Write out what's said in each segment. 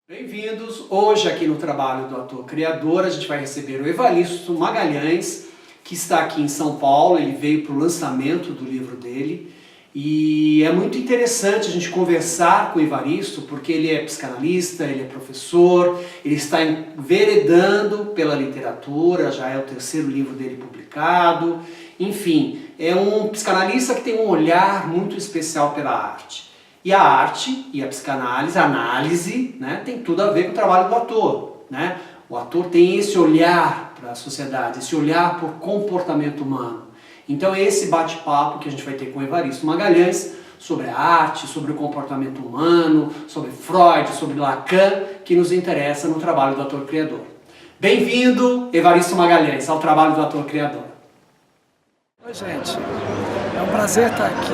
Bem-vindos! Hoje aqui no trabalho do Ator Criador a gente vai receber o Evaristo Magalhães, que está aqui em São Paulo. Ele veio para o lançamento do livro dele e é muito interessante a gente conversar com o Evaristo, porque ele é psicanalista, ele é professor, ele está enveredando pela literatura, já é o terceiro livro dele publicado. Enfim, é um psicanalista que tem um olhar muito especial pela arte. E a arte e a psicanálise, a análise, né, tem tudo a ver com o trabalho do ator, né? O ator tem esse olhar para a sociedade, esse olhar por comportamento humano. Então é esse bate-papo que a gente vai ter com o Evaristo Magalhães sobre a arte, sobre o comportamento humano, sobre Freud, sobre Lacan, que nos interessa no trabalho do Ator Criador. Bem-vindo, Evaristo Magalhães, ao trabalho do Ator Criador. Oi, gente. É um prazer estar aqui.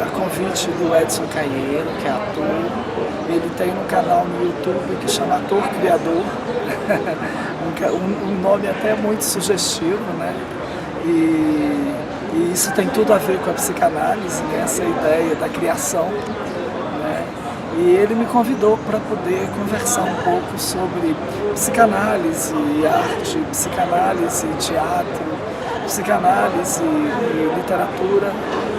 A convite do Edson Caieiro, que é ator. Ele tem um canal no YouTube que chama Ator Criador, um nome até muito sugestivo, né? E isso tem tudo a ver com a psicanálise, né? Essa ideia da criação, né? E ele me convidou para poder conversar um pouco sobre psicanálise e arte, psicanálise e teatro, psicanálise e literatura.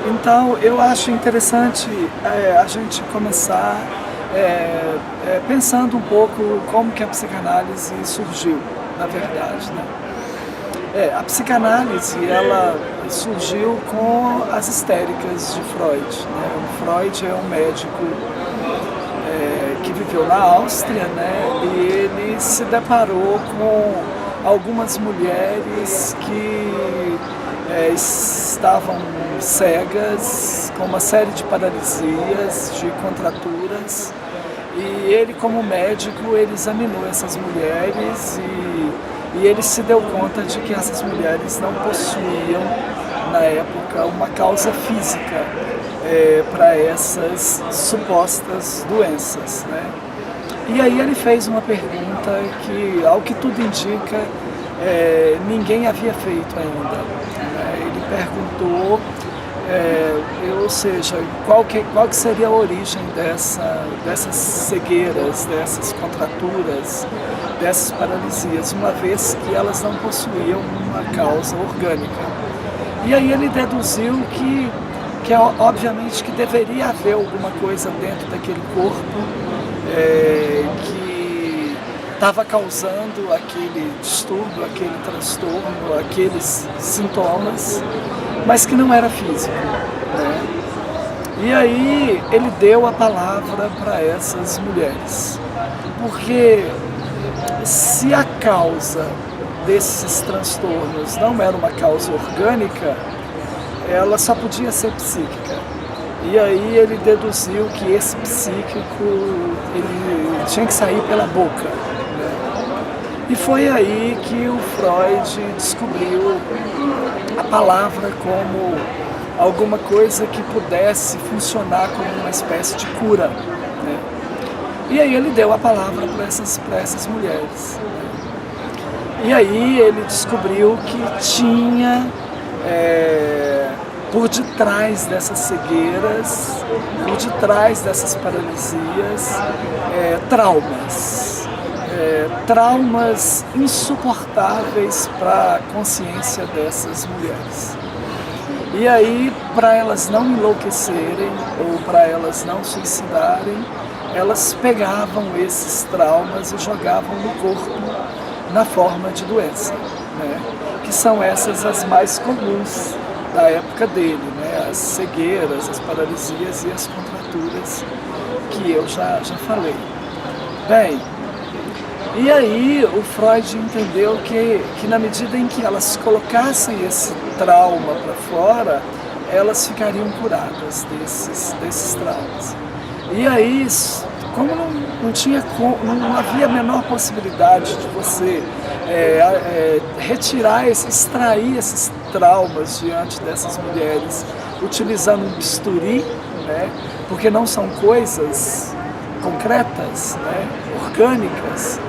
Então eu acho interessante a gente começar pensando um pouco como que a psicanálise surgiu, na verdade, né? A psicanálise, ela surgiu com as histéricas de Freud, né? O Freud é um médico que viveu na Áustria, né? E ele se deparou com algumas mulheres que estavam cegas, com uma série de paralisias, de contraturas, e ele, como médico, ele examinou essas mulheres e ele se deu conta de que essas mulheres não possuíam, na época, uma causa física para essas supostas doenças, né? E aí ele fez uma pergunta que, ao que tudo indica, ninguém havia feito ainda. Ele perguntou, ou seja, qual que seria a origem dessas cegueiras, dessas contraturas, dessas paralisias, uma vez que elas não possuíam uma causa orgânica. E aí ele deduziu que obviamente que deveria haver alguma coisa dentro daquele corpo que estava causando aquele distúrbio, aquele transtorno, aqueles sintomas, mas que não era físico, né? E aí ele deu a palavra para essas mulheres, porque se a causa desses transtornos não era uma causa orgânica, ela só podia ser psíquica. E aí ele deduziu que esse psíquico ele tinha que sair pela boca, né? E foi aí que o Freud descobriu a palavra como alguma coisa que pudesse funcionar como uma espécie de cura, né? E aí ele deu a palavra para essas mulheres. E aí ele descobriu que tinha por detrás dessas cegueiras, por detrás dessas paralisias, traumas insuportáveis para a consciência dessas mulheres. E aí, para elas não enlouquecerem ou para elas não suicidarem, elas pegavam esses traumas e jogavam no corpo na forma de doença, né? Que são essas as mais comuns da época dele, né? As cegueiras, as paralisias e as contraturas que eu já falei. Bem, e aí o Freud entendeu que na medida em que elas colocassem esse trauma para fora, elas ficariam curadas desses traumas. E aí, como não havia a menor possibilidade de você extrair esses traumas diante dessas mulheres utilizando um bisturi, né? Porque não são coisas concretas, né, orgânicas,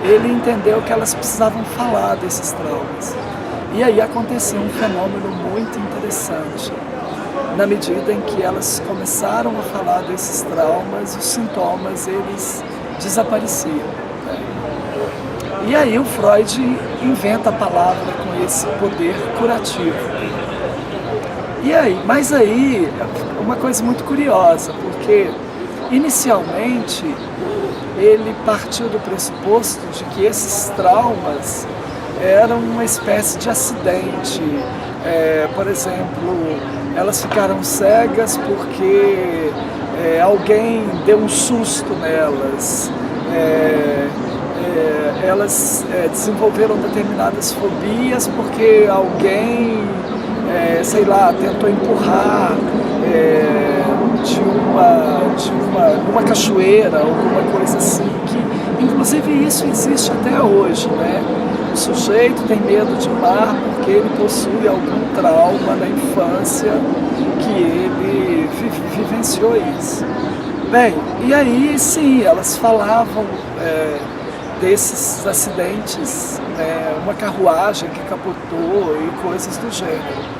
ele entendeu que elas precisavam falar desses traumas. E aí aconteceu um fenômeno muito interessante. Na medida em que elas começaram a falar desses traumas, os sintomas eles desapareciam, né? E aí o Freud inventa a palavra com esse poder curativo. E aí, mas aí, uma coisa muito curiosa, porque inicialmente ele partiu do pressuposto de que esses traumas eram uma espécie de acidente. Por exemplo, elas ficaram cegas porque alguém deu um susto nelas. Elas desenvolveram determinadas fobias porque alguém, sei lá, tentou empurrar numa cachoeira, alguma coisa assim, que inclusive isso existe até hoje, né? O sujeito tem medo de mar porque ele possui algum trauma na infância que ele vivenciou isso. Bem, e aí sim, elas falavam desses acidentes, uma carruagem que capotou e coisas do gênero.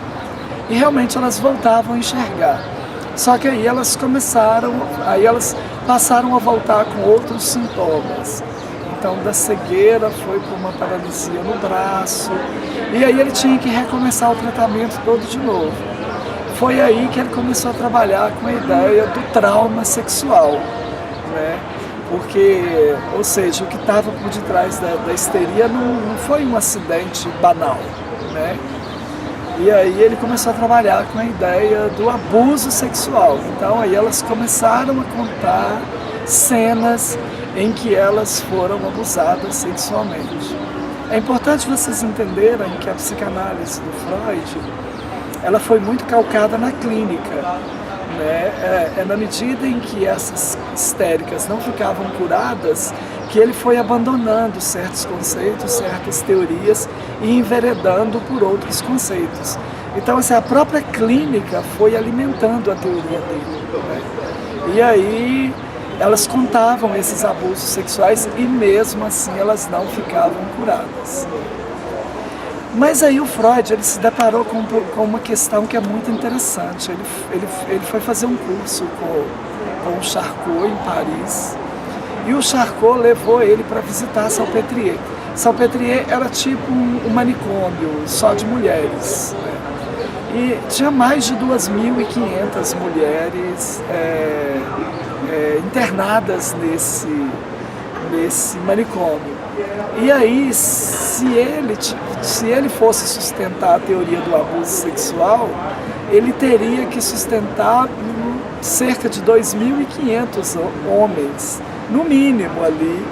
E realmente elas voltavam a enxergar. Só que aí elas passaram a voltar com outros sintomas. Então da cegueira foi para uma paralisia no braço, e aí ele tinha que recomeçar o tratamento todo de novo. Foi aí que ele começou a trabalhar com a ideia do trauma sexual, né? Porque, ou seja, o que estava por detrás da histeria não foi um acidente banal, né? E aí ele começou a trabalhar com a ideia do abuso sexual. Então aí elas começaram a contar cenas em que elas foram abusadas sexualmente. É importante vocês entenderem que a psicanálise do Freud, ela foi muito calcada na clínica, né? Na medida em que essas histéricas não ficavam curadas, que ele foi abandonando certos conceitos, certas teorias e enveredando por outros conceitos. Então, assim, a própria clínica foi alimentando a teoria dele, né? E aí elas contavam esses abusos sexuais e mesmo assim elas não ficavam curadas. Mas aí o Freud ele se deparou com uma questão que é muito interessante. Ele foi fazer um curso com o Charcot em Paris, e o Charcot levou ele para visitar Salpêtrière. Salpêtrière era tipo um manicômio só de mulheres, né? E tinha mais de 2.500 mulheres internadas nesse manicômio. E aí, se ele fosse sustentar a teoria do abuso sexual, ele teria que sustentar cerca de 2.500 homens, no mínimo ali,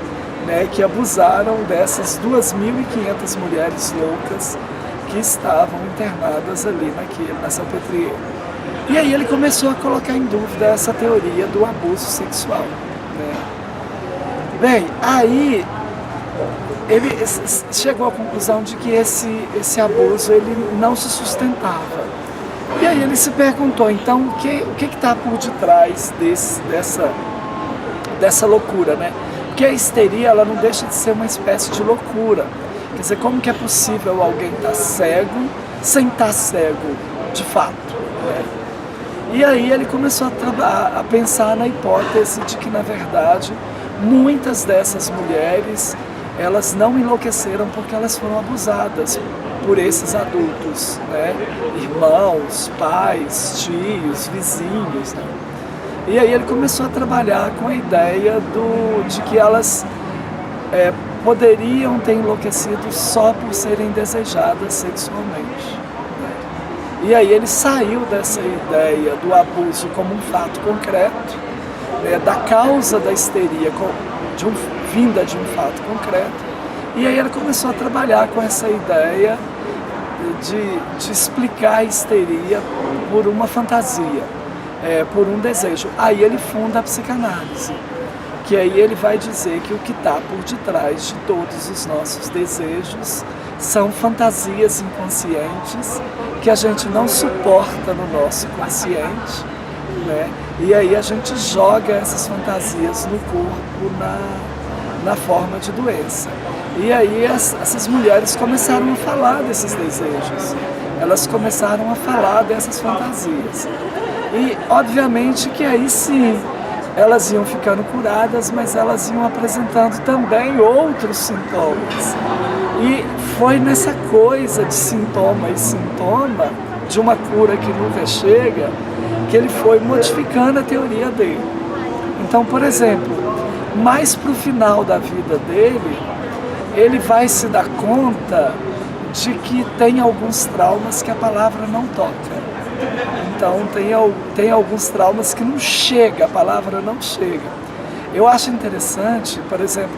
né, que abusaram dessas 2.500 mulheres loucas que estavam internadas ali na Salpêtrière. E aí ele começou a colocar em dúvida essa teoria do abuso sexual, né? Bem, aí ele chegou à conclusão de que esse abuso ele não se sustentava. E aí ele se perguntou, então, o que está por detrás dessa loucura, né? Porque a histeria ela não deixa de ser uma espécie de loucura. Quer dizer, como que é possível alguém estar cego sem estar cego de fato, né? E aí ele começou a pensar na hipótese de que, na verdade, muitas dessas mulheres, elas não enlouqueceram porque elas foram abusadas por esses adultos, né? Irmãos, pais, tios, vizinhos, né? E aí ele começou a trabalhar com a ideia de que elas poderiam ter enlouquecido só por serem desejadas sexualmente. E aí ele saiu dessa ideia do abuso como um fato concreto, né, da causa da histeria vinda de um fato concreto, e aí ele começou a trabalhar com essa ideia de explicar a histeria por uma fantasia, por um desejo. Aí ele funda a psicanálise, que aí ele vai dizer que o que está por detrás de todos os nossos desejos são fantasias inconscientes que a gente não suporta no nosso consciente, né? E aí a gente joga essas fantasias no corpo na forma de doença. E aí essas mulheres começaram a falar desses desejos, elas começaram a falar dessas fantasias. E obviamente que aí sim, elas iam ficando curadas, mas elas iam apresentando também outros sintomas. E foi nessa coisa de sintoma e sintoma, de uma cura que nunca chega, que ele foi modificando a teoria dele. Então, por exemplo, mais para o final da vida dele, ele vai se dar conta de que tem alguns traumas que a palavra não toca. Então tem alguns traumas que não chega, a palavra não chega. Eu acho interessante, por exemplo,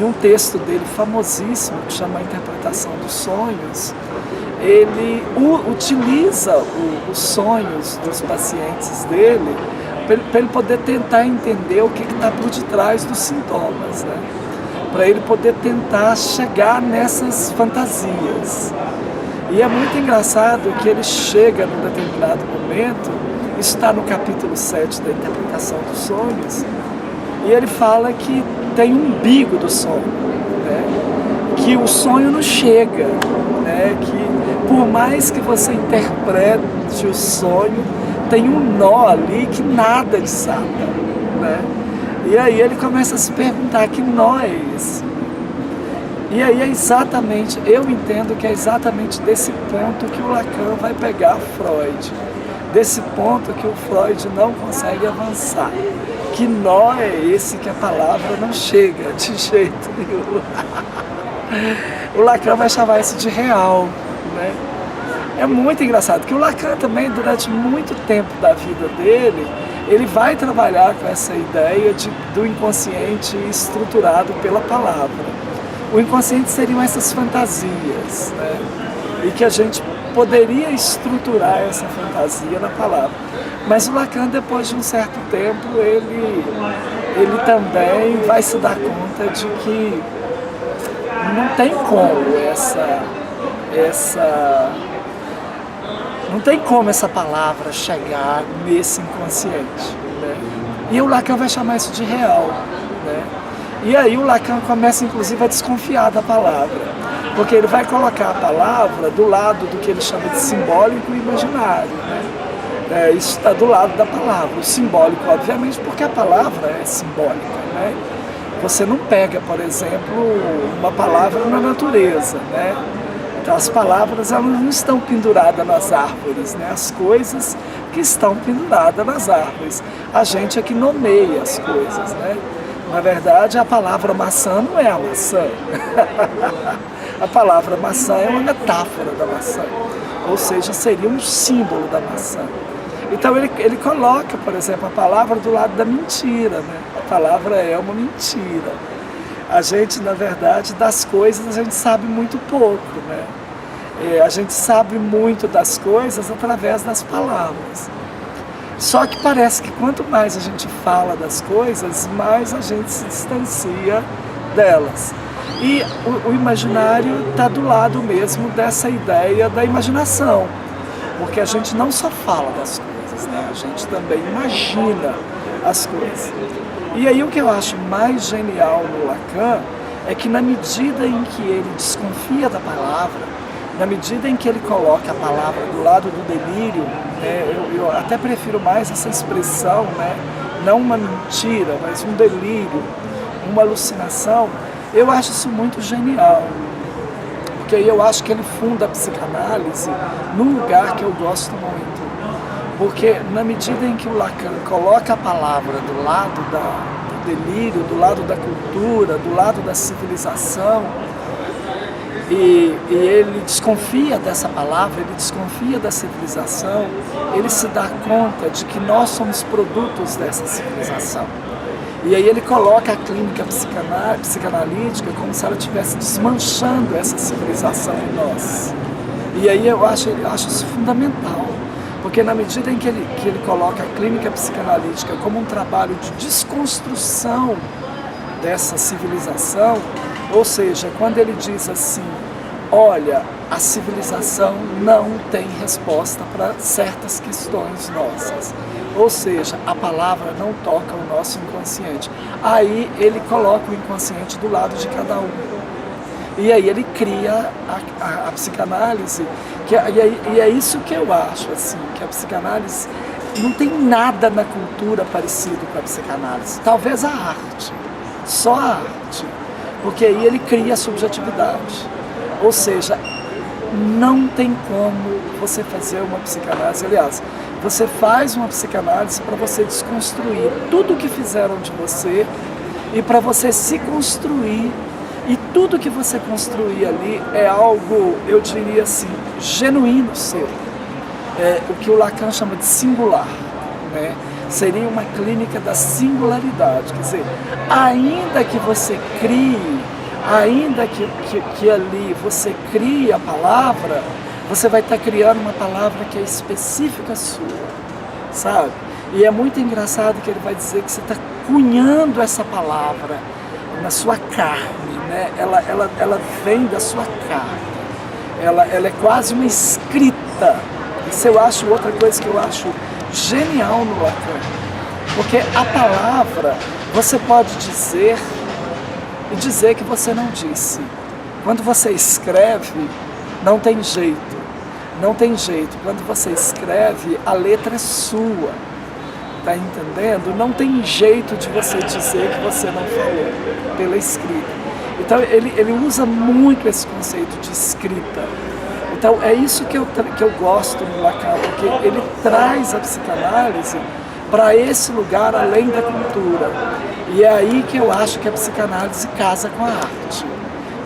num texto dele famosíssimo, que chama A Interpretação dos Sonhos, ele utiliza os sonhos dos pacientes dele para ele poder tentar entender o que está por detrás dos sintomas, né? Para ele poder tentar chegar nessas fantasias. E é muito engraçado que ele chega num determinado momento, isso está no capítulo 7 da Interpretação dos Sonhos, e ele fala que tem um umbigo do sonho, né? Que o sonho não chega, né? Que por mais que você interprete o sonho, tem um nó ali que nada desata, né? E aí ele começa a se perguntar que nó é esse? E aí é exatamente, eu entendo que é exatamente desse ponto que o Lacan vai pegar Freud, desse ponto que o Freud não consegue avançar. Que nó é esse que a palavra não chega de jeito nenhum? O Lacan vai chamar isso de real, né? É muito engraçado, que o Lacan também, durante muito tempo da vida dele, ele vai trabalhar com essa ideia do inconsciente estruturado pela palavra. O inconsciente seriam essas fantasias, né? E que a gente poderia estruturar essa fantasia na palavra. Mas o Lacan, depois de um certo tempo, ele também vai se dar conta de que não tem como não tem como essa palavra chegar nesse inconsciente, né? E o Lacan vai chamar isso de real, né? E aí o Lacan começa, inclusive, a desconfiar da palavra, porque ele vai colocar a palavra do lado do que ele chama de simbólico e imaginário, né? Isso está do lado da palavra. O simbólico, obviamente, porque a palavra é simbólica, né? Você não pega, por exemplo, uma palavra na natureza, né? Então as palavras, elas não estão penduradas nas árvores, né? As coisas que estão penduradas nas árvores. A gente é que nomeia as coisas, né? Na verdade, a palavra maçã não é a maçã. A palavra maçã é uma metáfora da maçã, ou seja, seria um símbolo da maçã. Então ele coloca, por exemplo, a palavra do lado da mentira, né? A palavra é uma mentira. A gente, na verdade, das coisas a gente sabe muito pouco, né? A gente sabe muito das coisas através das palavras. Só que parece que quanto mais a gente fala das coisas, mais a gente se distancia delas. E o imaginário está do lado mesmo dessa ideia da imaginação, porque a gente não só fala das coisas, né? A gente também imagina as coisas. E aí o que eu acho mais genial no Lacan é que na medida em que ele desconfia da palavra, na medida em que ele coloca a palavra do lado do delírio, né, eu até prefiro mais essa expressão, né, não uma mentira, mas um delírio, uma alucinação, eu acho isso muito genial, porque aí eu acho que ele funda a psicanálise num lugar que eu gosto muito, porque na medida em que o Lacan coloca a palavra do lado do delírio, do lado da cultura, do lado da civilização, e ele desconfia dessa palavra, ele desconfia da civilização, ele se dá conta de que nós somos produtos dessa civilização. E aí ele coloca a clínica psicanalítica como se ela estivesse desmanchando essa civilização em nós. E aí eu acho isso fundamental, porque na medida em que ele coloca a clínica psicanalítica como um trabalho de desconstrução dessa civilização, ou seja, quando ele diz assim, olha, a civilização não tem resposta para certas questões nossas. Ou seja, a palavra não toca o nosso inconsciente. Aí ele coloca o inconsciente do lado de cada um. E aí ele cria a psicanálise, e é isso que eu acho, assim, que a psicanálise não tem nada na cultura parecido com a psicanálise. Talvez a arte, só a arte, porque aí ele cria a subjetividade. Ou seja, não tem como você fazer uma psicanálise, aliás, você faz uma psicanálise para você desconstruir tudo o que fizeram de você e para você se construir. E tudo que você construir ali é algo, eu diria assim, genuíno seu. O que o Lacan chama de singular, né? Seria uma clínica da singularidade. Quer dizer, ainda que você crie, ainda que ali você crie a palavra, você vai estar criando uma palavra que é específica sua, sabe? E é muito engraçado que ele vai dizer que você está cunhando essa palavra na sua carne, né? Ela vem da sua carne, ela é quase uma escrita. Isso eu acho outra coisa que eu acho genial no Lacan, porque a palavra você pode dizer e dizer que você não disse. Quando você escreve, não tem jeito, não tem jeito. Quando você escreve, a letra é sua. Tá entendendo? Não tem jeito de você dizer que você não falou pela escrita. Então ele usa muito esse conceito de escrita. Então é isso que eu gosto no Lacan, porque ele traz a psicanálise para esse lugar além da cultura. E é aí que eu acho que a psicanálise casa com a arte,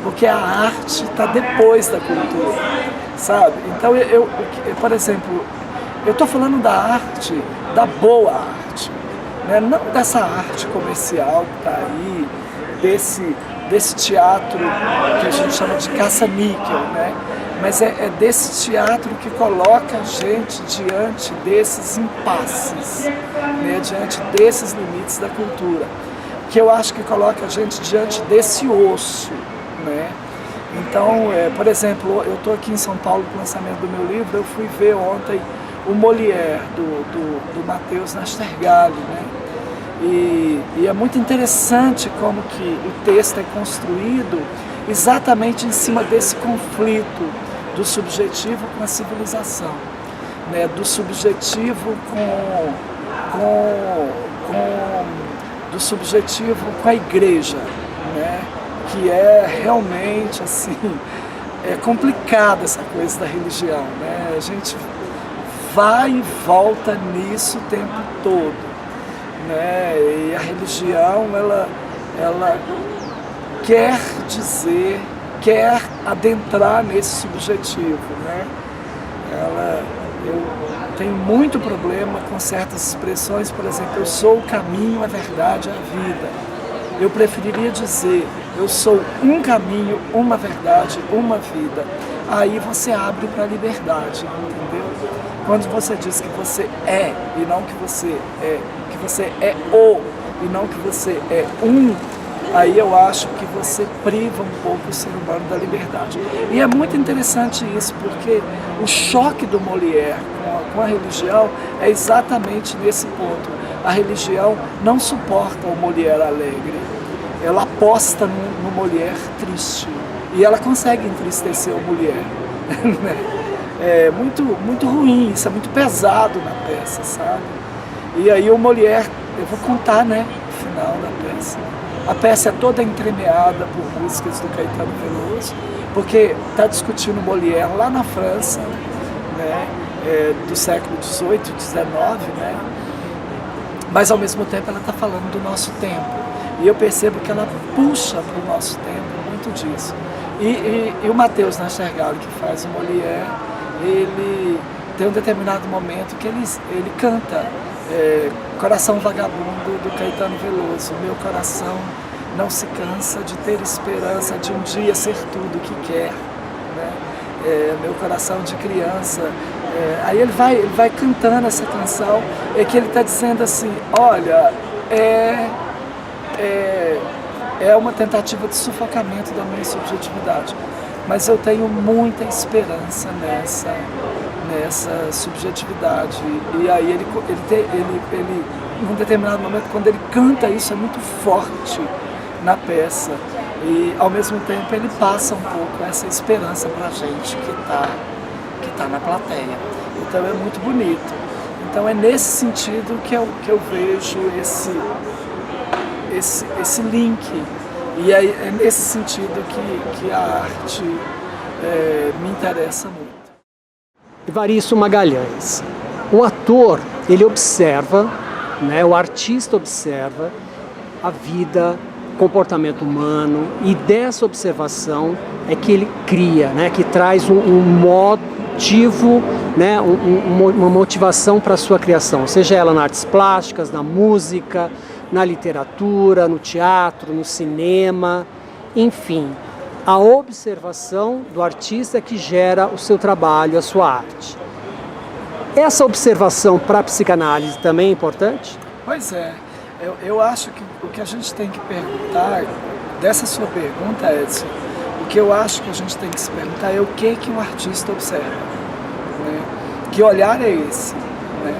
porque a arte está depois da cultura, sabe? Então por exemplo, eu estou falando da arte, da boa arte, né? Não dessa arte comercial que está aí, desse teatro que a gente chama de caça-níquel, né? Mas é desse teatro que coloca a gente diante desses impasses, né? Diante desses limites da cultura, que eu acho que coloca a gente diante desse osso, né? Então, por exemplo, eu estou aqui em São Paulo com o lançamento do meu livro, eu fui ver ontem o Molière, do Matheus Nastergalli, né? E é muito interessante como que o texto é construído exatamente em cima desse conflito do subjetivo com a civilização, né? Do subjetivo do subjetivo com a igreja, né? Que é realmente assim, é complicada essa coisa da religião, né? A gente vai e volta nisso o tempo todo, né? E a religião, ela quer dizer, quer adentrar nesse subjetivo, né? Eu tenho muito problema com certas expressões, por exemplo, eu sou o caminho, a verdade, a vida. Eu preferiria dizer, eu sou um caminho, uma verdade, uma vida. Aí você abre para a liberdade, entendeu? Quando você diz que você é e não que você é o e não que você é um, aí eu acho que você priva um pouco o ser humano da liberdade. E é muito interessante isso, porque o choque do Molière com a religião é exatamente nesse ponto. A religião não suporta o Molière alegre, ela aposta no Molière triste, e ela consegue entristecer o Molière. É muito ruim, isso é muito pesado na peça, sabe? E aí o Molière, eu vou contar, né, o final da peça. A peça é toda entremeada por músicas do Caetano Veloso, porque está discutindo Molière lá na França, né, do século XVIII, XIX, né? Mas ao mesmo tempo ela está falando do nosso tempo. E eu percebo que ela puxa para o nosso tempo muito disso. E o Matheus Nastergalli, que faz o Molière, ele tem um determinado momento que ele canta Coração Vagabundo, do Caetano Veloso. Meu coração não se cansa de ter esperança de um dia ser tudo o que quer, né? Meu coração de criança. Aí ele vai cantando essa canção, que ele está dizendo assim, olha, é uma tentativa de sufocamento da minha subjetividade. mas eu tenho muita esperança nessa subjetividade. E aí ele num determinado momento, quando ele canta isso, é muito forte na peça. E ao mesmo tempo ele passa um pouco essa esperança pra gente que tá na plateia. Então é muito bonito. Então é nesse sentido que eu vejo esse link. E aí, é nesse sentido que a arte me interessa muito. Evaristo Magalhães, o ator, ele observa, né, o artista observa a vida, o comportamento humano, e dessa observação é que ele cria, né, que traz um motivo, né, uma motivação para a sua criação, seja ela nas artes plásticas, na música, na literatura, no teatro, no cinema, enfim, a observação do artista que gera o seu trabalho, a sua arte. Essa observação para a psicanálise também é importante? Pois é, eu acho que o que a gente tem que perguntar, dessa sua pergunta, Edson, o que eu acho que a gente tem que se perguntar é o que o artista observa, né? Que olhar é esse, né?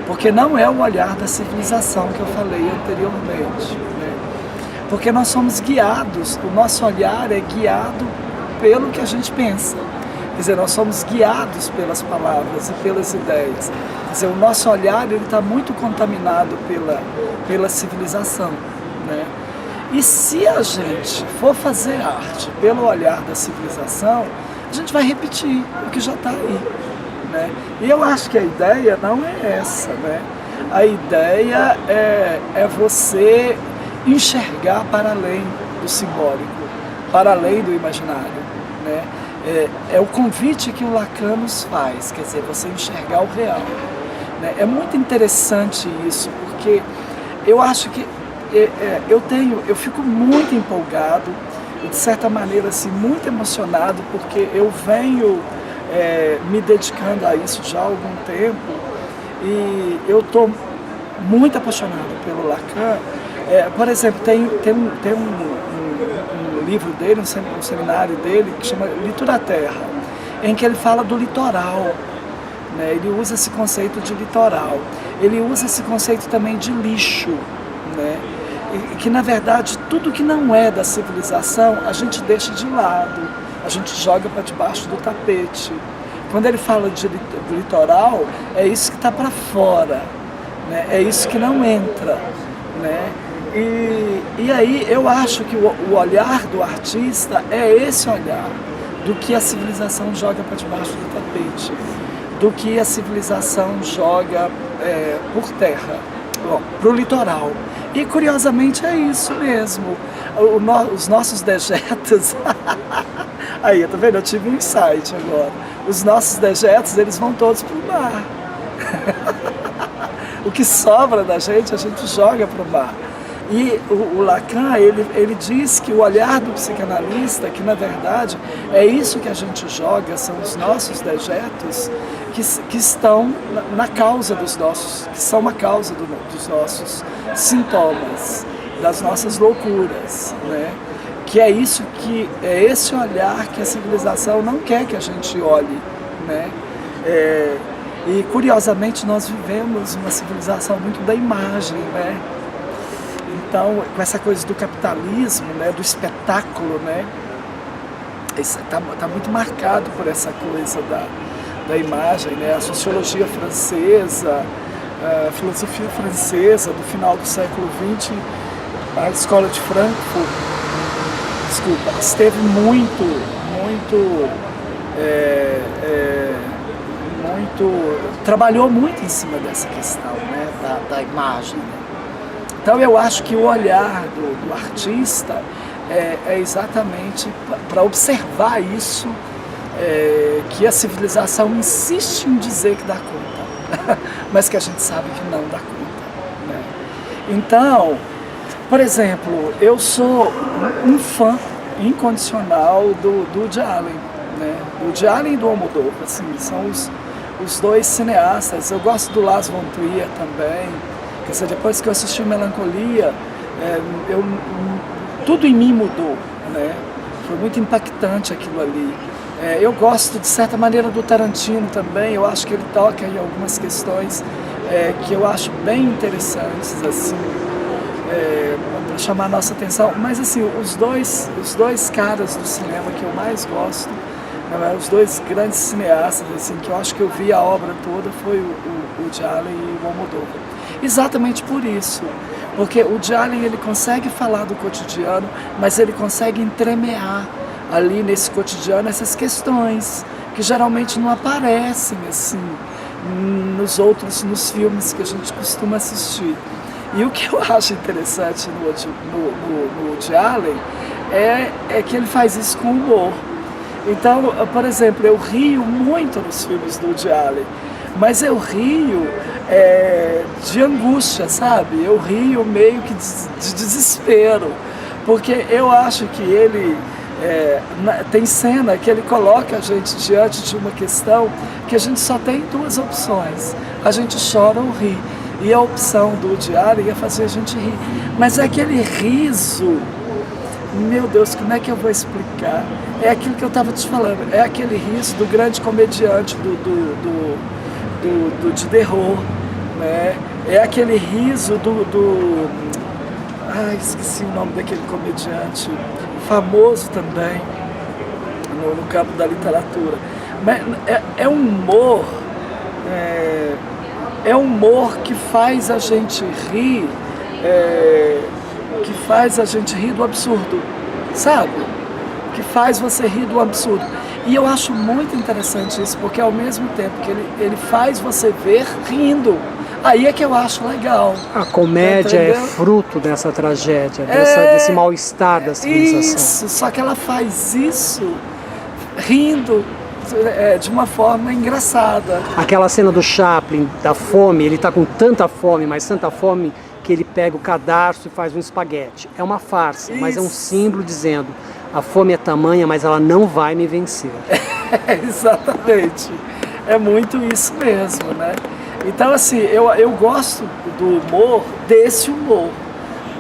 Porque não é o olhar da civilização que eu falei anteriormente, né? Porque nós somos guiados, o nosso olhar é guiado pelo que a gente pensa. Quer dizer, nós somos guiados pelas palavras e pelas ideias. Quer dizer, o nosso olhar está muito contaminado pela civilização, né? E se a gente for fazer arte pelo olhar da civilização, a gente vai repetir o que já está aí, né? E eu acho que a ideia não é essa, né? A ideia é você enxergar para além do simbólico, para além do imaginário, né? É o convite que o Lacan nos faz, quer dizer, você enxergar o real, né? É muito interessante isso, porque eu acho que eu fico muito empolgado, e de certa maneira assim, muito emocionado, porque eu venho me dedicando a isso já há algum tempo, e eu estou muito apaixonado pelo Lacan. Por exemplo, tem um livro dele, um seminário dele, que chama Literaterra, em que ele fala do litoral, né? Ele usa esse conceito de litoral, ele usa esse conceito também de lixo, né? E que na verdade tudo que não é da civilização a gente deixa de lado, a gente joga para debaixo do tapete. Quando ele fala do litoral, é isso que está para fora, né? É isso que não entra, né? E aí eu acho que o olhar do artista é esse olhar do que a civilização joga para debaixo do tapete, do que a civilização joga por terra, para o litoral. E curiosamente é isso mesmo, os nossos dejetos, aí, tá vendo? Eu tive um insight agora, os nossos dejetos, eles vão todos para o mar. O que sobra da gente, a gente joga para o mar. E o Lacan, ele diz que o olhar do psicanalista, que na verdade é isso que a gente joga, são os nossos dejetos que estão na causa dos nossos, que são a causa dos nossos sintomas, das nossas loucuras, né? Que é isso é esse olhar que a civilização não quer que a gente olhe, né? E curiosamente nós vivemos uma civilização muito da imagem, né? Então, com essa coisa do capitalismo, né, do espetáculo, né, tá muito marcado por essa coisa da imagem, né, a sociologia francesa, a filosofia francesa do final do século XX, a escola de Frankfurt, esteve trabalhou muito em cima dessa questão, né, da imagem. Então eu acho que o olhar do artista é exatamente para observar isso que a civilização insiste em dizer que dá conta, mas que a gente sabe que não dá conta, né? Então, por exemplo, eu sou um fã incondicional do Woody Allen, né? Do Woody Allen e do Almodóvar, assim, são os dois cineastas. Eu gosto do Lars von Trier também. Quer dizer, depois que eu assisti Melancolia, tudo em mim mudou, né? Foi muito impactante aquilo ali. Eu gosto, de certa maneira, do Tarantino também. Eu acho que ele toca em algumas questões que eu acho bem interessantes, assim, para chamar a nossa atenção. Mas, assim, os dois caras do cinema que eu mais gosto, os dois grandes cineastas, assim, que eu acho que eu vi a obra toda, foi o Woody Allen e o Almodóvar. Exatamente por isso. Porque o Woody Allen, ele consegue falar do cotidiano, mas ele consegue entremear ali nesse cotidiano essas questões que geralmente não aparecem assim nos filmes que a gente costuma assistir. E o que eu acho interessante no Woody Allen é que ele faz isso com humor. Então, por exemplo, eu rio muito nos filmes do Woody Allen, mas eu rio de angústia, sabe? Eu rio meio que de desespero, porque eu acho que ele tem cena que ele coloca a gente diante de uma questão que a gente só tem duas opções: a gente chora ou ri. E a opção do Woody Allen é fazer a gente rir, mas é aquele riso, meu Deus, como é que eu vou explicar? É aquilo que eu estava te falando, é aquele riso do grande comediante do Diderot, né? É aquele riso esqueci o nome daquele comediante, famoso também no campo da literatura. Mas é um humor, um humor que faz a gente rir, que faz a gente rir do absurdo, sabe? Que faz você rir do absurdo. E eu acho muito interessante isso, porque ao mesmo tempo que ele faz você ver rindo, aí é que eu acho legal. A comédia é fruto dessa tragédia, desse mal-estar da civilização. Isso, só que ela faz isso rindo de uma forma engraçada. Aquela cena do Chaplin, da fome, ele está com tanta fome, mas tanta fome, que ele pega o cadarço e faz um espaguete. É uma farsa, mas é um símbolo dizendo: a fome é tamanha, mas ela não vai me vencer. Exatamente. É muito isso mesmo, né? Então, assim, eu gosto do humor, desse humor,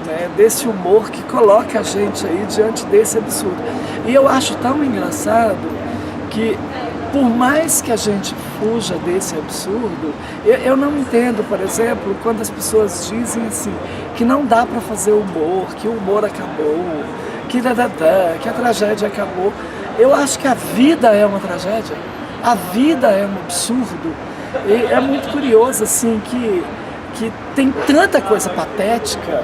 né? Desse humor que coloca a gente aí diante desse absurdo. E eu acho tão engraçado que, por mais que a gente fuja desse absurdo, eu não entendo, por exemplo, quando as pessoas dizem assim, que não dá para fazer humor, que o humor acabou, que a tragédia acabou. Eu acho que a vida é uma tragédia, a vida é um absurdo. E é muito curioso assim que tem tanta coisa patética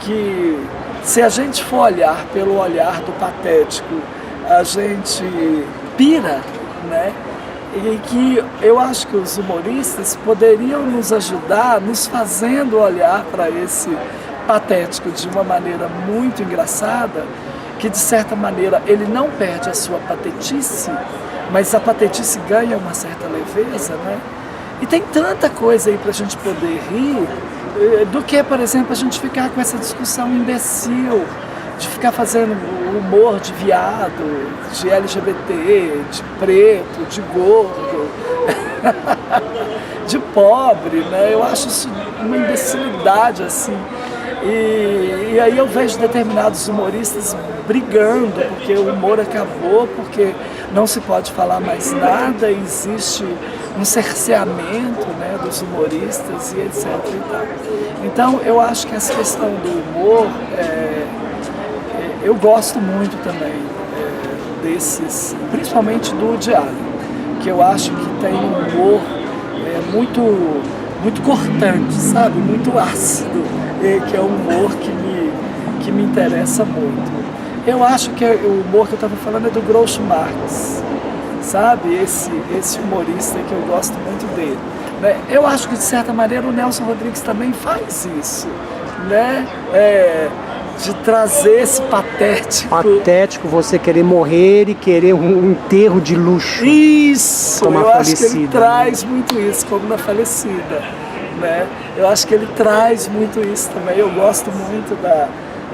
que, se a gente for olhar pelo olhar do patético, a gente pira, né? E que eu acho que os humoristas poderiam nos ajudar, nos fazendo olhar para esse patético de uma maneira muito engraçada, que de certa maneira ele não perde a sua patetice, mas a patetice ganha uma certa leveza, né? E tem tanta coisa aí para a gente poder rir, do que, por exemplo, a gente ficar com essa discussão imbecil, de ficar fazendo humor de viado, de LGBT, de preto, de gordo, de pobre, né? Eu acho isso uma imbecilidade, assim. E aí eu vejo determinados humoristas brigando, porque o humor acabou, porque não se pode falar mais nada, existe um cerceamento, né, dos humoristas e etc. E tal. Então eu acho que essa questão do humor, eu gosto muito também desses, principalmente do Woody Allen, que eu acho que tem um humor muito cortante, sabe? Muito ácido, que é um humor que me interessa muito. Eu acho que o humor que eu estava falando é do Groucho Marx, sabe? Esse humorista que eu gosto muito dele, né? Eu acho que, de certa maneira, o Nelson Rodrigues também faz isso, né? De trazer esse patético. Patético, você querer morrer e querer um enterro de luxo. Isso, como eu a acho que ele falecida, traz muito isso, como na Falecida, né? Eu acho que ele traz muito isso também. Eu gosto muito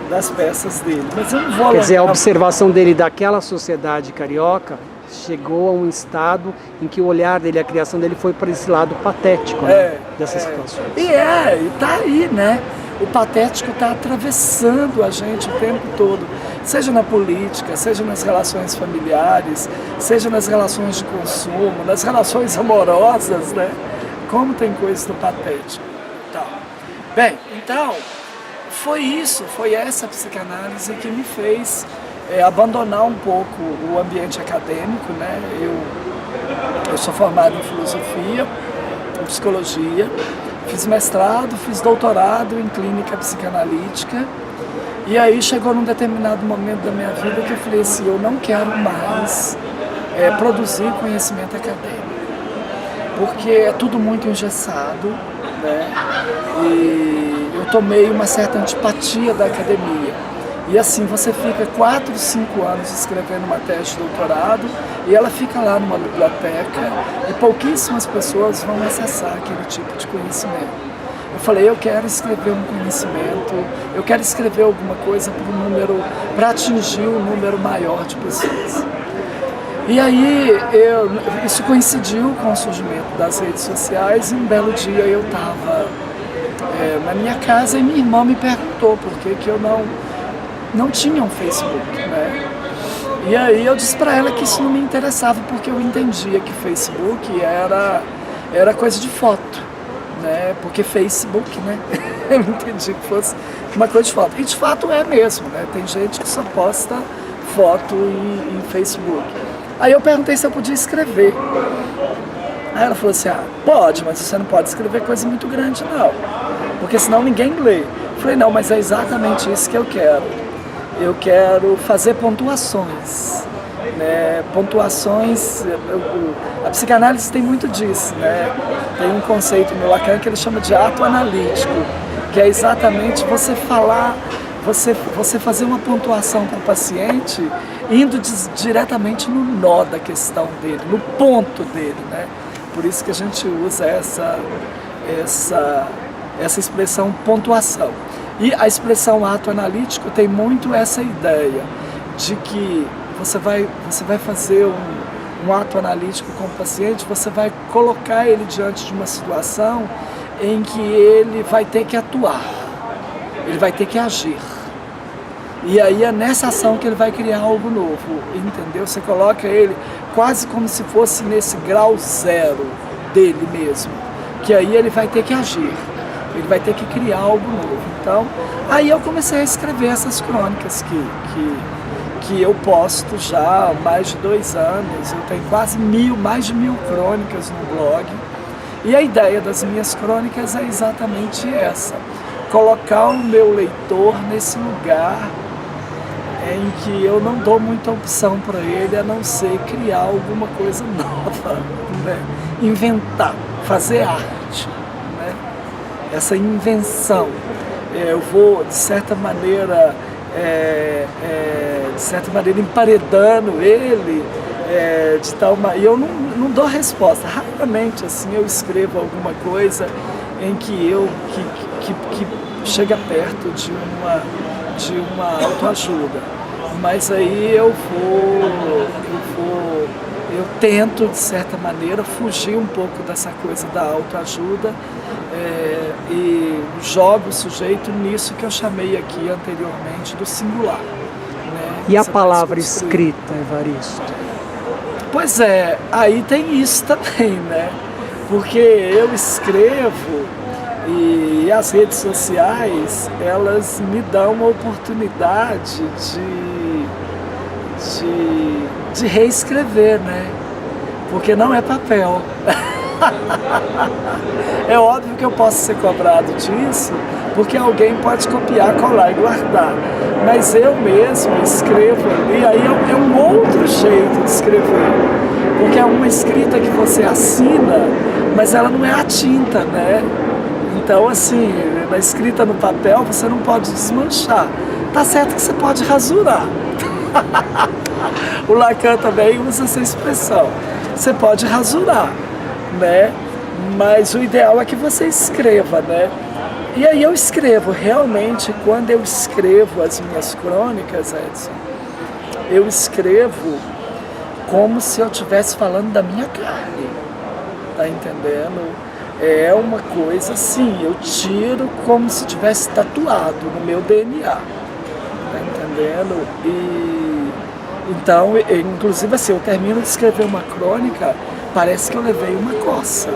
das peças dele, mas eu não vou... Quer dizer, a observação dele daquela sociedade carioca chegou a um estado em que o olhar dele, a criação dele foi para esse lado patético, né, dessas situações. E tá aí, né? O patético está atravessando a gente o tempo todo, seja na política, seja nas relações familiares, seja nas relações de consumo, nas relações amorosas, né? Como tem coisa do patético. Então, bem, então, foi essa psicanálise que me fez abandonar um pouco o ambiente acadêmico, né? Eu sou formado em filosofia, em psicologia, fiz mestrado, fiz doutorado em clínica psicanalítica, e aí chegou num determinado momento da minha vida que eu falei assim, eu não quero mais produzir conhecimento acadêmico, porque é tudo muito engessado, né? E eu tomei uma certa antipatia da academia. E assim, você fica 4, 5 anos escrevendo uma tese de doutorado e ela fica lá numa biblioteca e pouquíssimas pessoas vão acessar aquele tipo de conhecimento. Eu falei, eu quero escrever um conhecimento, eu quero escrever alguma coisa para atingir um número maior de pessoas. E aí, isso coincidiu com o surgimento das redes sociais e um belo dia eu estava na minha casa e minha irmã me perguntou por que eu não tinha um Facebook, né? E aí eu disse para ela que isso não me interessava porque eu entendia que Facebook era coisa de foto, né? Porque Facebook, né? Eu entendi que fosse uma coisa de foto. E de fato é mesmo, né? Tem gente que só posta foto em Facebook. Aí eu perguntei se eu podia escrever. Aí ela falou assim, pode, mas você não pode escrever coisa muito grande não, porque senão ninguém lê. Eu falei, não, mas é exatamente isso que eu quero. Eu quero fazer pontuações, né? Pontuações, a psicanálise tem muito disso, né? Tem um conceito no Lacan que ele chama de ato analítico, que é exatamente você falar, você fazer uma pontuação para o paciente indo diretamente no nó da questão dele, no ponto dele, né? Por isso que a gente usa essa expressão pontuação. E a expressão ato analítico tem muito essa ideia de que você vai fazer um ato analítico com o paciente, você vai colocar ele diante de uma situação em que ele vai ter que atuar, ele vai ter que agir. E aí é nessa ação que ele vai criar algo novo, entendeu? Você coloca ele quase como se fosse nesse grau zero dele mesmo, que aí ele vai ter que agir. Ele vai ter que criar algo novo. Então, aí eu comecei a escrever essas crônicas que eu posto já há mais de 2 anos. Eu tenho mais de 1000 crônicas no blog. E a ideia das minhas crônicas é exatamente essa. Colocar o meu leitor nesse lugar em que eu não dou muita opção para ele, a não ser criar alguma coisa nova, né? Inventar, fazer arte. Essa invenção, eu vou de certa maneira emparedando ele de tal maneira, e eu não dou resposta. Raramente assim eu escrevo alguma coisa em que que chega perto de uma autoajuda, mas aí eu tento de certa maneira fugir um pouco dessa coisa da autoajuda. E jogo o sujeito nisso que eu chamei aqui anteriormente do singular. Né? E a palavra escrita, Evaristo? Pois é, aí tem isso também, né? Porque eu escrevo e as redes sociais, elas me dão uma oportunidade de reescrever, né? Porque não é papel. É óbvio que eu posso ser cobrado disso, porque alguém pode copiar, colar e guardar. Mas eu mesmo escrevo ali, aí é um outro jeito de escrever. Porque é uma escrita que você assina, mas ela não é a tinta, né? Então, assim, na escrita no papel, você não pode desmanchar. Tá certo que você pode rasurar. O Lacan também usa essa expressão. Você pode rasurar, né? Mas o ideal é que você escreva, né? E aí eu escrevo, realmente, quando eu escrevo as minhas crônicas, Edson, eu escrevo como se eu estivesse falando da minha carne, tá entendendo? é uma coisa assim, eu tiro como se tivesse tatuado no meu DNA, tá entendendo? Então, inclusive assim, eu termino de escrever uma crônica, parece que eu levei uma coça,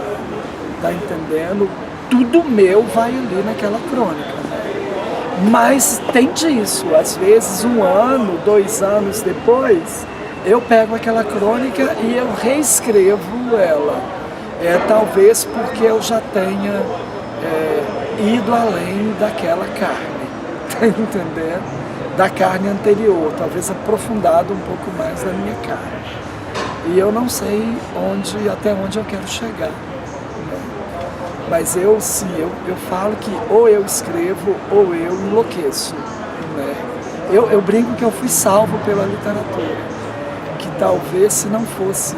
tá entendendo? Tudo meu vai ali naquela crônica, né? Mas tem disso, às vezes 1 ano, 2 anos depois, eu pego aquela crônica e eu reescrevo ela. Talvez porque eu já tenha ido além daquela carne, tá entendendo? Da carne anterior, talvez aprofundado um pouco mais na minha carne. E eu não sei até onde eu quero chegar, né? Mas eu falo que ou eu escrevo ou eu enlouqueço, né? Eu brinco que eu fui salvo pela literatura, que talvez se não fosse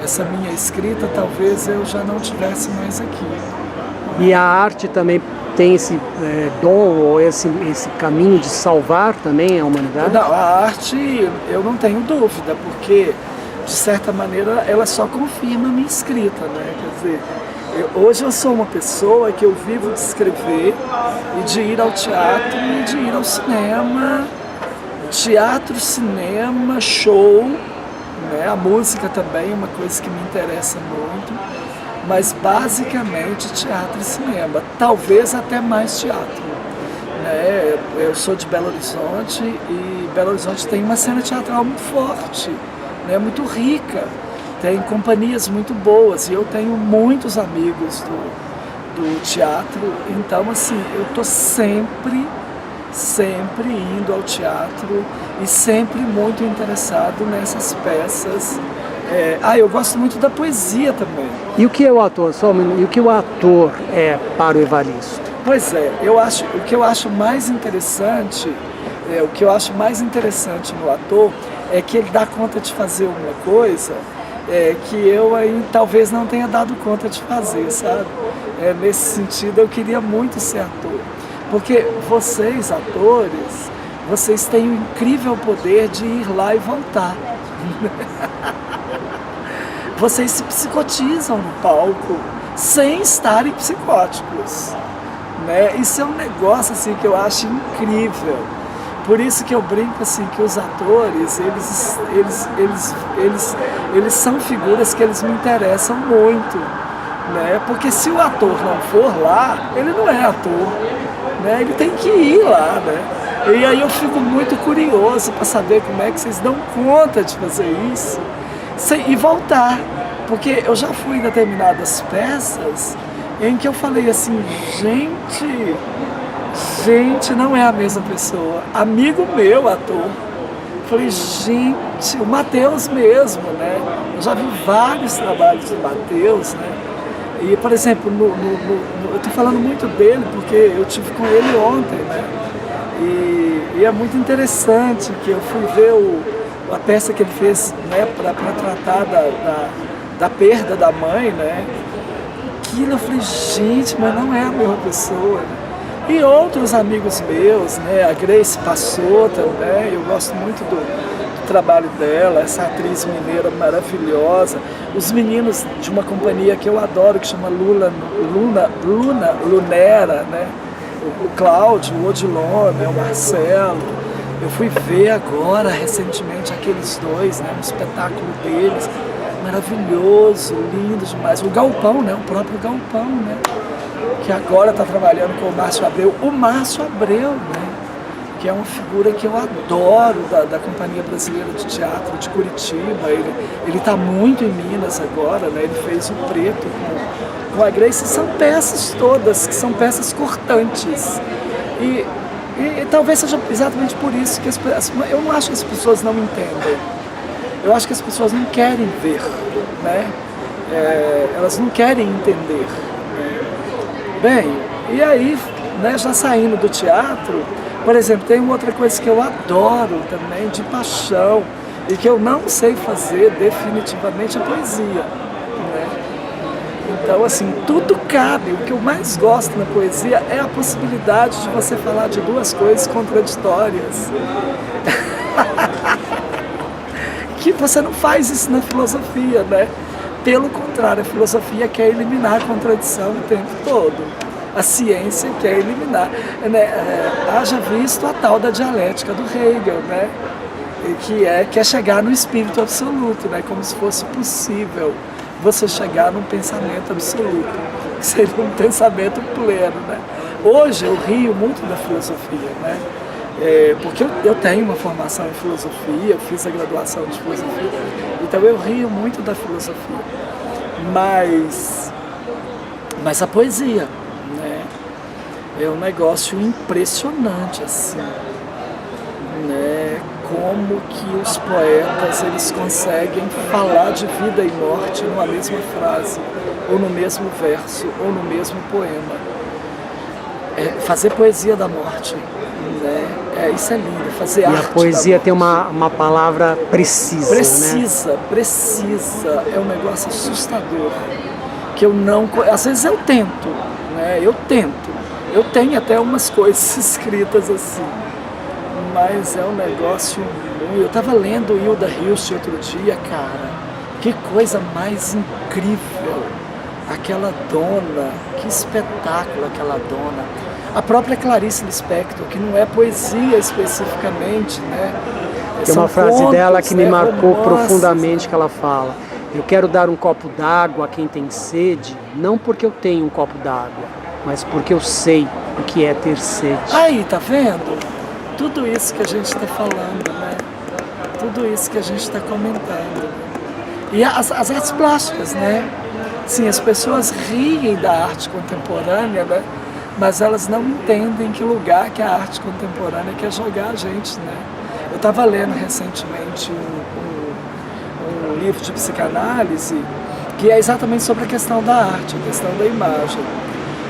essa minha escrita, talvez eu já não estivesse mais aqui. E a arte também tem esse dom ou esse caminho de salvar também a humanidade? Não, a arte, eu não tenho dúvida, porque, de certa maneira, ela só confirma a minha escrita, né? Quer dizer, hoje eu sou uma pessoa que eu vivo de escrever e de ir ao teatro e de ir ao cinema. Teatro, cinema, show, né? A música também é uma coisa que me interessa muito, mas basicamente teatro e cinema, talvez até mais teatro, né? Eu sou de Belo Horizonte e Belo Horizonte tem uma cena teatral muito forte, né? Muito rica, tem companhias muito boas e eu tenho muitos amigos do teatro, então assim, eu estou sempre indo ao teatro e sempre muito interessado nessas peças. Eu gosto muito da poesia também. E o que é o ator? E o que o ator é para o Evaristo? Pois é, o que eu acho mais interessante no ator é que ele dá conta de fazer uma coisa que eu aí talvez não tenha dado conta de fazer, sabe? Nesse sentido, eu queria muito ser ator. Porque vocês, atores, vocês têm o incrível poder de ir lá e voltar. Vocês se psicotizam no palco sem estarem psicóticos, né? Isso é um negócio assim, que eu acho incrível. Por isso que eu brinco assim, que os atores, eles são figuras que eles me interessam muito, né? Porque se o ator não for lá, ele não é ator, né? Ele tem que ir lá, né? E aí eu fico muito curioso para saber como é que vocês dão conta de fazer isso e voltar. Porque eu já fui em determinadas peças em que eu falei assim, gente, não é a mesma pessoa. Amigo meu, ator. Falei, gente, o Matheus mesmo, né? Eu já vi vários trabalhos do Matheus, né? E, por exemplo, eu estou falando muito dele porque eu tive com ele ontem, né? E é muito interessante que eu fui ver a peça que ele fez, né, para tratar da perda da mãe, né? Aquilo eu falei, gente, mas não é a mesma pessoa, né? E outros amigos meus, né? A Grace passou também, eu gosto muito do trabalho dela, essa atriz mineira maravilhosa. Os meninos de uma companhia que eu adoro, que chama Lunera, né? O Cláudio, o Odilon, né? O Marcelo. Eu fui ver agora, recentemente, aqueles dois, né? Um espetáculo deles, maravilhoso, lindo demais. O Galpão, né? O próprio Galpão, né? Que agora está trabalhando com o Márcio Abreu. O Márcio Abreu, né? Que é uma figura que eu adoro da Companhia Brasileira de Teatro de Curitiba. Ele está muito em Minas agora, né? Ele fez o Preto com a Grace. São peças todas, que são peças cortantes. E talvez seja exatamente por isso que eu não acho que as pessoas não entendem. Eu acho que as pessoas não querem ver, né? Elas não querem entender. Bem, e aí, né, já saindo do teatro, por exemplo, tem uma outra coisa que eu adoro também, de paixão, e que eu não sei fazer definitivamente, a poesia, né? Então, assim, tudo cabe. O que eu mais gosto na poesia é a possibilidade de você falar de duas coisas contraditórias. Que você não faz isso na filosofia, né? Pelo contrário, a filosofia quer eliminar a contradição o tempo todo. A ciência quer eliminar. Haja visto a tal da dialética do Hegel, né? Que quer chegar no espírito absoluto, né? Como se fosse possível você chegar num pensamento absoluto, que seria um pensamento pleno, né? Hoje eu rio muito da filosofia, né? Porque eu tenho uma formação em filosofia, eu fiz a graduação de filosofia, então eu rio muito da filosofia. Mas a poesia, né? É um negócio impressionante, assim, né? Como que os poetas eles conseguem falar de vida e morte numa mesma frase, ou no mesmo verso, ou no mesmo poema. Fazer poesia da morte, né? Isso é lindo, fazer arte. E a poesia tem uma palavra precisa, né? Precisa. É um negócio assustador. Que eu não... Às vezes eu tento, né? Eu tenho até umas coisas escritas assim. Mas é um negócio muito... Eu estava lendo Hilda Hilst outro dia, cara. Que coisa mais incrível. Aquela dona, que espetáculo aquela dona. A própria Clarice Lispector, que não é poesia especificamente, né? Tem uma frase dela que me marcou profundamente, que ela fala: eu quero dar um copo d'água a quem tem sede, não porque eu tenho um copo d'água, mas porque eu sei o que é ter sede. Aí, tá vendo? Tudo isso que a gente está falando, né? Tudo isso que a gente está comentando. E as artes plásticas, né? Sim, as pessoas riem da arte contemporânea, né? Mas elas não entendem que lugar que a arte contemporânea quer jogar a gente, né? Eu estava lendo recentemente um livro de psicanálise que é exatamente sobre a questão da arte, a questão da imagem.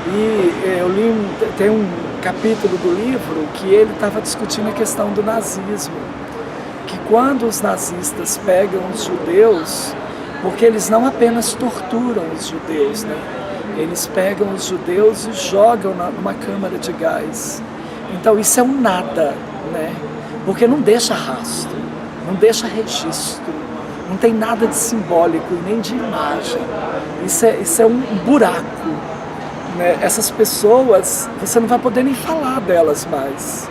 E eu li, tem um capítulo do livro que ele estava discutindo a questão do nazismo, que quando os nazistas pegam os judeus, porque eles não apenas torturam os judeus, né? Eles pegam os judeus e jogam numa câmara de gás. Então isso é um nada, né? Porque não deixa rastro, não deixa registro, não tem nada de simbólico e nem de imagem. Isso é um buraco, né? Essas pessoas, você não vai poder nem falar delas mais.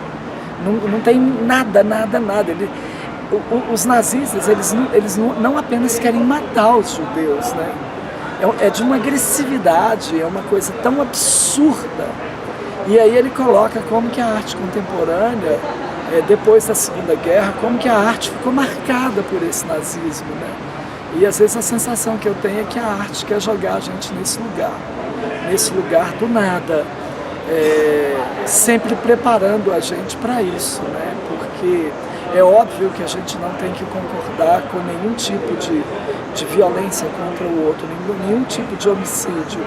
Não tem nada. Os nazistas, eles não apenas querem matar os judeus, né? É de uma agressividade, é uma coisa tão absurda. E aí ele coloca como que a arte contemporânea, depois da Segunda Guerra, como que a arte ficou marcada por esse nazismo, né? E às vezes a sensação que eu tenho é que a arte quer jogar a gente nesse lugar do nada, sempre preparando a gente para isso, né? Porque é óbvio que a gente não tem que concordar com nenhum tipo de violência contra o outro, nenhum tipo de homicídio,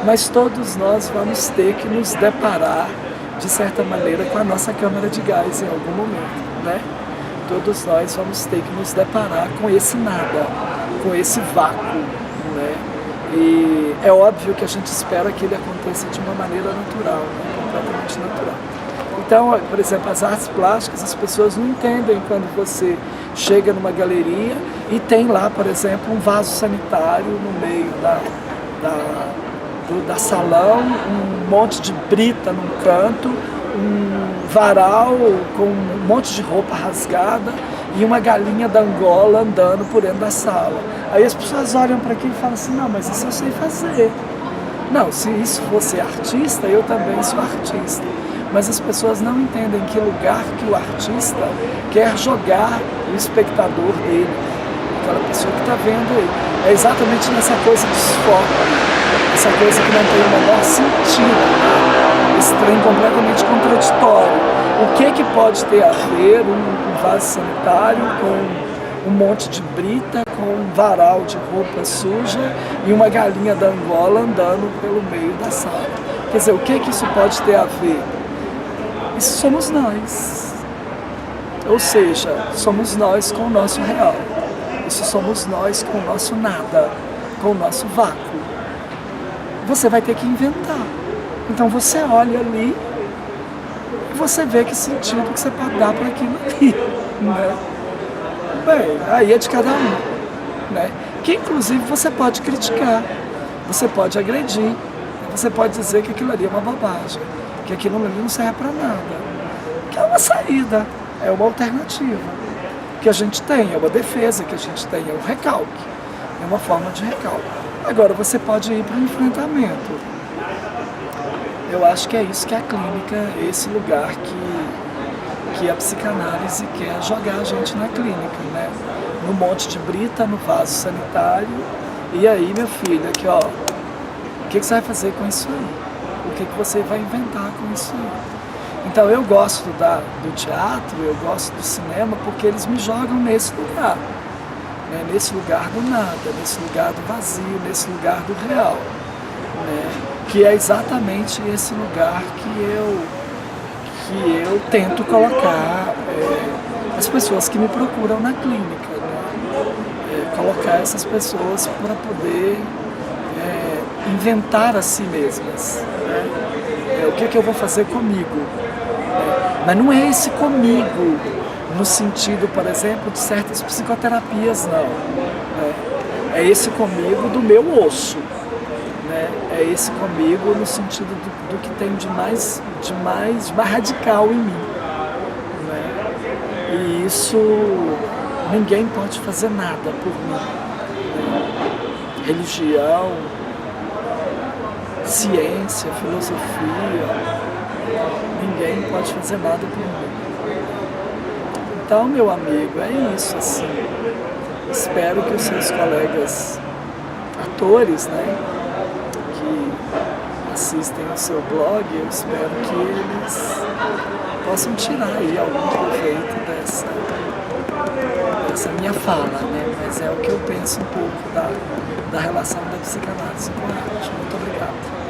mas todos nós vamos ter que nos deparar, de certa maneira, com a nossa câmara de gás em algum momento, né? Todos nós vamos ter que nos deparar com esse nada, com esse vácuo, né? E é óbvio que a gente espera que ele aconteça de uma maneira natural, né? Completamente natural. Então, por exemplo, as artes plásticas, as pessoas não entendem quando você chega numa galeria e tem lá, por exemplo, um vaso sanitário no meio da salão, um monte de brita num canto, um varal com um monte de roupa rasgada e uma galinha da Angola andando por dentro da sala. Aí as pessoas olham para aquilo e falam assim: não, mas isso eu sei fazer. Não, se isso fosse artista, eu também sou artista. Mas as pessoas não entendem que lugar que o artista quer jogar o espectador dele, aquela pessoa que está vendo ele. É exatamente nessa coisa de desfoque, essa coisa que não tem o menor sentido, né? Esse trem completamente contraditório. O que pode ter a ver um vaso sanitário com um monte de brita, com um varal de roupa suja e uma galinha da Angola andando pelo meio da sala? Quer dizer, o que isso pode ter a ver? Isso somos nós, ou seja, somos nós com o nosso real, isso somos nós com o nosso nada, com o nosso vácuo. Você vai ter que inventar, então você olha ali e você vê que sentido que você pode dar para aquilo ali, né? Bem, aí é de cada um, né? que inclusive você pode criticar, você pode agredir, você pode dizer que aquilo ali é uma bobagem, que aquilo ali não serve para nada, que é uma saída, é uma alternativa que a gente tem, é uma defesa que a gente tem, é um recalque, é uma forma de recalque. Agora você pode ir para o enfrentamento. Eu acho que é isso que a clínica, é esse lugar que a psicanálise quer jogar a gente na clínica, né? No monte de brita, no vaso sanitário. E aí, meu filho, aqui ó, o que você vai fazer com isso aí? O que você vai inventar com isso aí? Então eu gosto do teatro, eu gosto do cinema, porque eles me jogam nesse lugar, né? Nesse lugar do nada, nesse lugar do vazio, nesse lugar do real, né? Que é exatamente esse lugar que eu tento colocar as pessoas que me procuram na clínica, né? Colocar essas pessoas para poder inventar a si mesmas, né? O que eu vou fazer comigo? Mas não é esse comigo no sentido, por exemplo, de certas psicoterapias, não. Né? É esse comigo do meu osso. Né? É esse comigo no sentido do que tem de mais radical em mim. Né? E isso, ninguém pode fazer nada por mim. Né? Religião, ciência, filosofia, ninguém pode fazer nada por mim. Então, meu amigo, é isso, assim. Espero que os seus colegas atores, né, que assistem ao seu blog, eu espero que eles possam tirar aí algum proveito dessa minha fala, né? Mas é o que eu penso um pouco da relação da psicanálise com a arte. Muito obrigado.